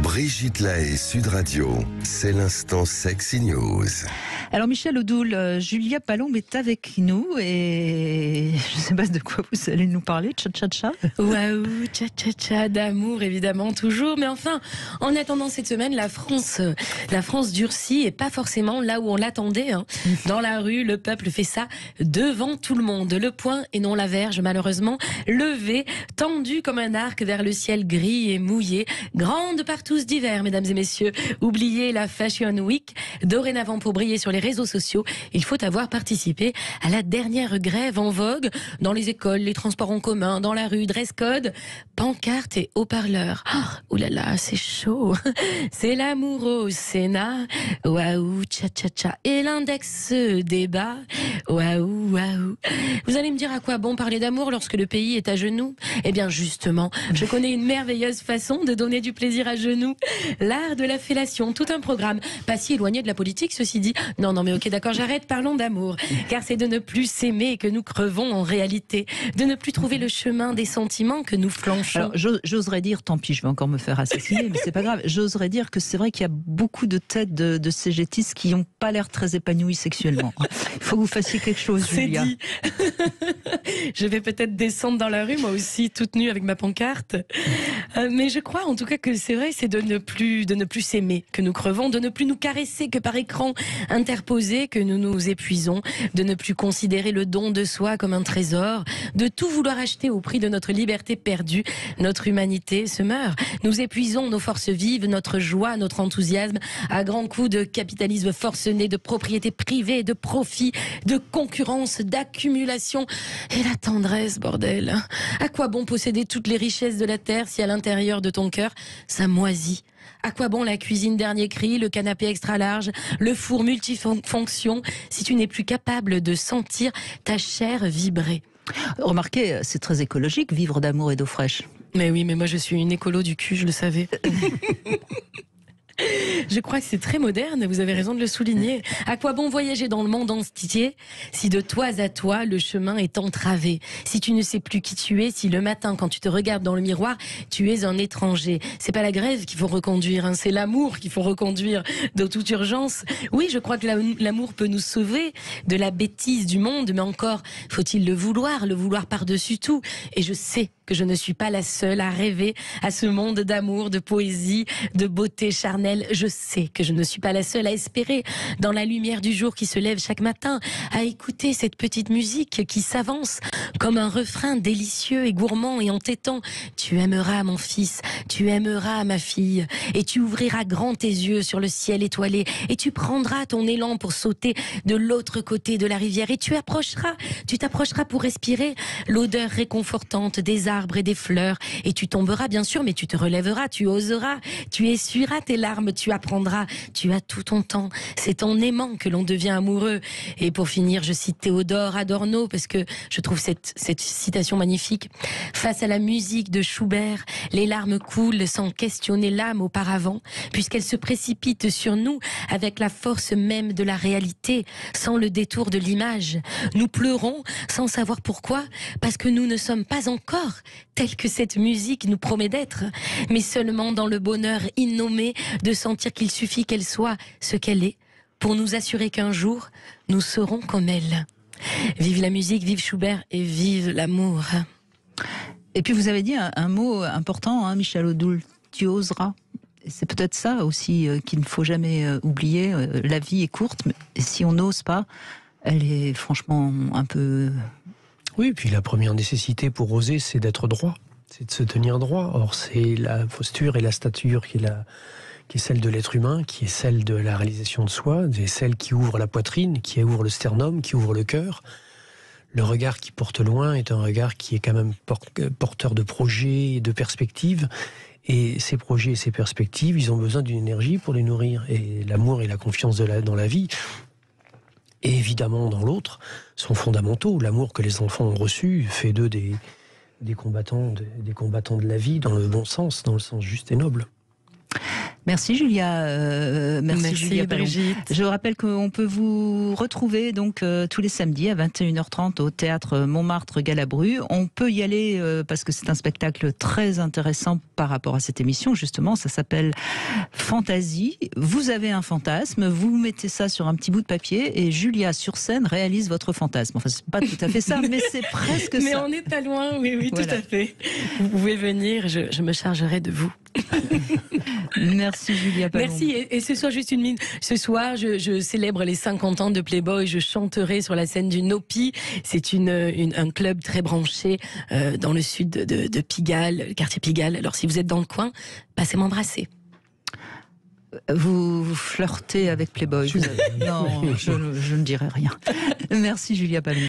Brigitte Lahaie, Sud Radio, c'est l'instant Sexy News. Alors Michel Odoul, Julia Palombe est avec nous et je ne sais pas de quoi vous allez nous parler, tcha-tcha-tcha. Waouh, tcha-tcha-tcha, d'amour évidemment toujours, mais enfin, en attendant cette semaine, la France durcit et pas forcément là où on l'attendait. Dans la rue, le peuple fait ça devant tout le monde, le poing et non la verge malheureusement, levé, tendu comme un arc vers le ciel gris et mouillé, grande partouze d'hiver mesdames et messieurs, oubliez la Fashion Week, dorénavant pour briller sur les réseaux sociaux, il faut avoir participé à la dernière grève en vogue dans les écoles, les transports en commun, dans la rue, dress code, pancartes et haut-parleurs. Oh là là, c'est chaud. C'est l'amour au Sénat. Waouh, tcha-tcha-tcha. Et l'index se débat. Waouh, waouh. Vous allez me dire à quoi bon parler d'amour lorsque le pays est à genoux? Eh bien justement, je connais une merveilleuse façon de donner du plaisir à genoux. L'art de la fellation, tout un programme. Pas si éloigné de la politique, ceci dit. Non, mais ok, d'accord, j'arrête, parlons d'amour. Car c'est de ne plus s'aimer que nous crevons en réalité. De ne plus trouver le chemin des sentiments que nous flanchons. Alors, j'oserais dire, tant pis, je vais encore me faire assassiner, mais c'est pas grave. J'oserais dire que c'est vrai qu'il y a beaucoup de têtes de cégétistes qui n'ont pas l'air très épanouies sexuellement. Il faut que vous fassiez quelque chose, Julia. C'est dit. Je vais peut-être descendre dans la rue, moi aussi, toute nue avec ma pancarte. Mais je crois, en tout cas, que c'est vrai, c'est de ne plus s'aimer que nous crevons, de ne plus nous caresser que par écran interposé que nous nous épuisons, de ne plus considérer le don de soi comme un trésor, de tout vouloir acheter au prix de notre liberté perdue. Notre humanité se meurt. Nous épuisons nos forces vives, notre joie, notre enthousiasme à grands coups de capitalisme forcené, de propriété privée, de profit, de concurrence, d'accumulation et la tendresse, bordel. À quoi bon posséder toutes les richesses de la terre si à l'intérieur de ton cœur ça moisit? À quoi bon la cuisine dernier cri, le canapé extra large, le four multifonction, si tu n'es plus capable de sentir ta chair vibrer? Remarquez, c'est très écologique, vivre d'amour et d'eau fraîche. Mais oui, mais moi je suis une écolo du cul, je le savais. Je crois que c'est très moderne, vous avez raison de le souligner. À quoi bon voyager dans le monde entier si de toi à toi le chemin est entravé? Si tu ne sais plus qui tu es, si le matin quand tu te regardes dans le miroir, tu es un étranger. C'est pas la grève qu'il faut reconduire, c'est l'amour qu'il faut reconduire de toute urgence. Oui, je crois que l'amour peut nous sauver de la bêtise du monde, mais encore faut-il le vouloir par-dessus tout. Et je sais que je ne suis pas la seule à rêver à ce monde d'amour, de poésie, de beauté charnelle. Je sais que je ne suis pas la seule à espérer dans la lumière du jour qui se lève chaque matin, à écouter cette petite musique qui s'avance comme un refrain délicieux et gourmand et entêtant. Tu aimeras mon fils, tu aimeras ma fille, et tu ouvriras grand tes yeux sur le ciel étoilé, et tu prendras ton élan pour sauter de l'autre côté de la rivière, et tu t'approcheras pour respirer l'odeur réconfortante des arbres et des fleurs, et tu tomberas bien sûr, mais tu te relèveras, tu oseras, tu essuieras tes larmes, tu apprendras, tu as tout ton temps. C'est en aimant que l'on devient amoureux. Et pour finir, je cite Théodore Adorno parce que je trouve cette citation magnifique. Face à la musique de Schubert, les larmes coulent sans questionner l'âme auparavant, puisqu'elle se précipite sur nous avec la force même de la réalité, sans le détour de l'image. Nous pleurons sans savoir pourquoi, parce que nous ne sommes pas encore tels que cette musique nous promet d'être, mais seulement dans le bonheur innommé de sentir qu'il suffit qu'elle soit ce qu'elle est pour nous assurer qu'un jour, nous serons comme elle. Vive la musique, vive Schubert et vive l'amour. Et puis vous avez dit un mot important, Michel Odoul, tu oseras. C'est peut-être ça aussi qu'il ne faut jamais oublier. La vie est courte, mais si on n'ose pas, elle est franchement un peu... Oui, puis la première nécessité pour oser, c'est d'être droit, c'est de se tenir droit. Or, c'est la posture et la stature qui est celle de l'être humain, qui est celle de la réalisation de soi, c'est celle qui ouvre la poitrine, qui ouvre le sternum, qui ouvre le cœur. Le regard qui porte loin est un regard qui est quand même porteur de projets et de perspectives. Et ces projets et ces perspectives, ils ont besoin d'une énergie pour les nourrir. Et l'amour et la confiance dans la vie, et évidemment dans l'autre, sont fondamentaux. L'amour que les enfants ont reçu fait d'eux des combattants de la vie, dans le bon sens, dans le sens juste et noble. Merci Julia. Merci Julia Palombo. Brigitte. Je rappelle qu'on peut vous retrouver donc tous les samedis à 21h30 au théâtre Montmartre-Galabru. On peut y aller parce que c'est un spectacle très intéressant par rapport à cette émission. Justement, ça s'appelle Fantasy. Vous avez un fantasme, vous mettez ça sur un petit bout de papier et Julia sur scène réalise votre fantasme. Enfin, c'est pas tout à fait ça, mais c'est presque Mais ça. on est pas loin, oui, Voilà. tout à fait. Vous pouvez venir, je me chargerai de vous. Merci Julia Palombo. Merci. Et ce soir, juste une minute. Ce soir, je célèbre les 50 ans de Playboy. Je chanterai sur la scène du Nopi. C'est un club très branché dans le sud de Pigalle, le quartier Pigalle. Alors, si vous êtes dans le coin, passez m'embrasser. Vous flirtez avec Playboy. Non, je ne dirai rien. Merci Julia Palombo.